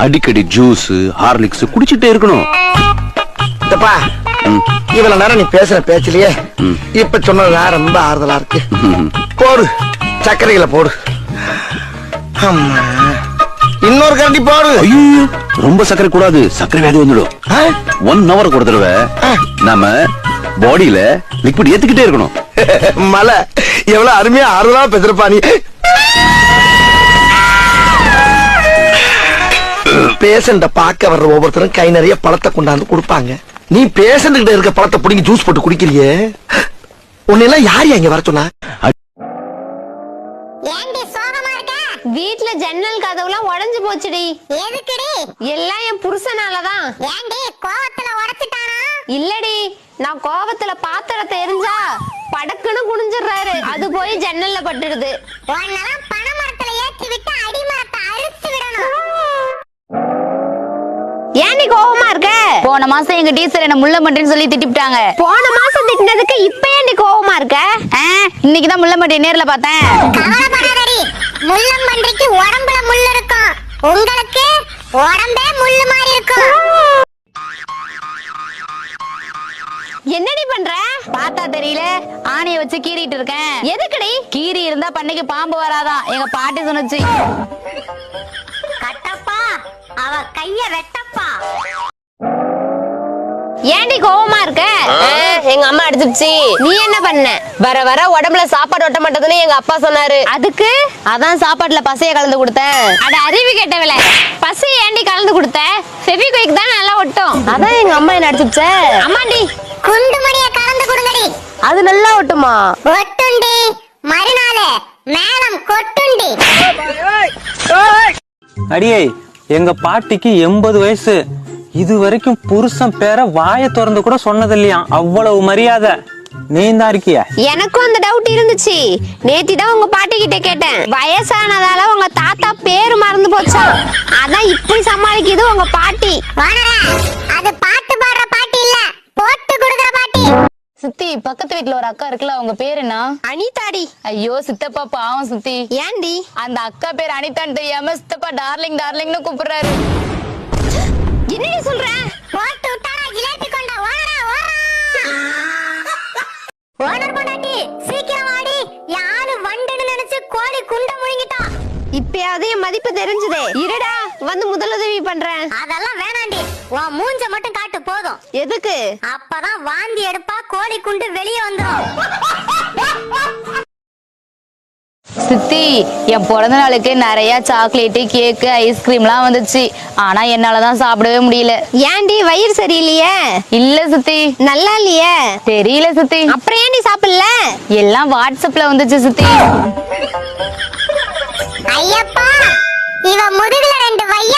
அடிக்கடி juice Horlicks குடிச்சிட்டே இருக்கணும். இவ்வளவு நேரம் நீ பேசுற பேச்சிலேயே இப்ப சொன்னதா ரொம்ப ஆறுதலா இருக்கு. போடு சர்க்கரைகளை போடு. இன்னொரு கரண்டி போடு. ஐயோ ரொம்ப சர்க்கரை கூடாது, சர்க்கரை வியாதி வந்துடும். 1 hour ஒரு தடவை நாம பாடியில லிக்விட் ஏத்துக்கிட்டே இருக்கணும். மலை எவ்வளவு அருமையா ஆறுதலா பேசுறப்பா நீ. பேஷண்ட பார்க்க வர்ற ஒவ்வொருத்தரும் கை நிறைய பழத்தை கொண்டாந்து கொடுப்பாங்க. நீ பேஷண்ட் கிட்ட இருக்க பழத்தை புடிங்கி ஜூஸ் போட்டு குடிக்கிறியே, உன்னெல்லாம் யாரு அங்க வர சொன்னா? வீட்ல ஜன்னல் கதவுலாம் உடைஞ்சு போச்சுடி. எதுக்குடி? எல்லாம் என் புருஷனாலதான். ஏண்டி கோவத்துல உடைச்சிட்டானா? இல்லடி, நான் கோவத்துல பாத்திரத்தை எரிஞ்சா படக்குன்னு குனிஞ்சிடுறாரு, அது போய் ஜன்னல்ல பட்டுடுது. உன்னெல்லாம் பனைமரத்துல ஏத்தி விட்டு அடிமரத்தை அறுத்து விடணும். ஏன் நீ கோவமா இருக்க? போன மாசம் எங்க டீச்சர் என்ன முள்ள மண்டின்னு சொல்லி திட்டிட்டாங்க. போன மாசம் திட்டினதுக்கு இப்ப ஏன் நீ கோவமா இருக்க? இன்னைக்குதான் முள்ள மண்டி நேர்ல பார்த்தேன். கவலைப்படாதடி, முள்ளம்பன்றிக்கு உடம்புல முள் இருக்கும், உங்களுக்கு உடம்பே முள்ளு மாதிரி இருக்கும். என்னடி பண்ற? பார்த்தா தெரியல, ஆணிய வச்சு கீறிட்டு இருக்கேன். எதுக்குடி? கீரி இருந்தா பண்ணைக்கு பாம்பு வராதான், எங்க பாட்டி சொன்னுச்சு. கட்டப்பா, அவ கைய வெட்டப்பா. ஏண்டி கோவமா இருக்க? எங்க அம்மா அடிச்சிருச்சு. நீ என்ன பண்ண? வர வர உடம்புல சாப்பாடு ஒட்ட மாட்டதுன்னு எங்க அப்பா சொன்னாரு. அதுக்கு அதான் சாப்பாட்டுல பசைய கலந்து கொடுத்தேன். அட அறிவு கேட்டவள, பசி ஏண்டி கலந்து கொடுத்த? ஃபெவிக்விக் தான் நல்லா ஒட்டும். அதான் எங்க அம்மா என்ன அடிச்சிருச்சே. அம்மாடி, குண்டுமணிய கலந்து கொடுங்கடி. அது நல்லா ஒட்டுமா? ஒட்டுண்டி, மறுநாள் மேலம் கொட்டுண்டி. அடியே, எங்க பாட்டிக்கு 80 வயசு. இது வரைக்கும் புருஷன் பேர வாய திறந்து கூட சொன்னது இல்லையா. அவ்வளவு மரியாதை. நீ தான் இருக்கிய? எனக்கும் அந்த டவுட் இருந்துச்சு. நேத்தி தான் உங்க பாட்டி கிட்ட கேட்டேன். வயசானதால உங்க தாத்தா பேரு மறந்து போச்சா, அதான் இப்படி சமாளிக்குது உங்க பாட்டி. அது பாட்டு பாடுற பாட்டி இல்ல, போட்டு கொடுக்குற பாட்டி. சித்தி, பக்கத்து வீட்டுல ஒரு அக்கா இருக்குல்ல, அவங்க பேர் என்ன? அனிதாடி. ஐயோ சித்தப்பா பாவம் சித்தி. ஏண்டி? அந்த அக்கா பேர் அனிதான்னு தெரியாம சித்தப்பா டார்லிங் டார்லிங்னு கூப்பிடுறாரு. என்னடி சொல்ற? போட்டு விட்டாரா ஜிலேபி கொண்டா. ஓடறா ஓடறா. ஓனர் பொண்டாட்டி சீக்கிரம் வாடி, யாரு வண்டுன்னு நினைச்சு கோழி குண்ட முழுங்கிட்டா. இப்பயாவது என் மதிப்பு தெரிஞ்சதே. இருடா, வந்து முதலுதவி பண்றேன். அதெல்லாம் வேணாண்டி, உன் மூஞ்ச மட்டும் காட்டு போதும். எதுக்கு? அப்பதான் வாந்தி எடுப்பா, கோழி குண்டு வெளியே வந்துரும். சித்தி, என் பிறந்த நாளுக்கு நிறைய சாக்லேட்டு கேக்கு ஐஸ்கிரீம்லாம் வந்துச்சு. ஆனா என்னாலதான் சாப்பிடவே முடியல. ஏண்டி, வயிறு சரியில்லையே? இல்ல சித்தி. நல்லா இல்லையே? தெரியல சித்தி. அப்புறம் ஏண்டி சாப்பிடல? எல்லாம் வாட்ஸ்அப்ல வந்துச்சு சித்தி. ஐயப்பா, இவ முதுகுல 2 வைய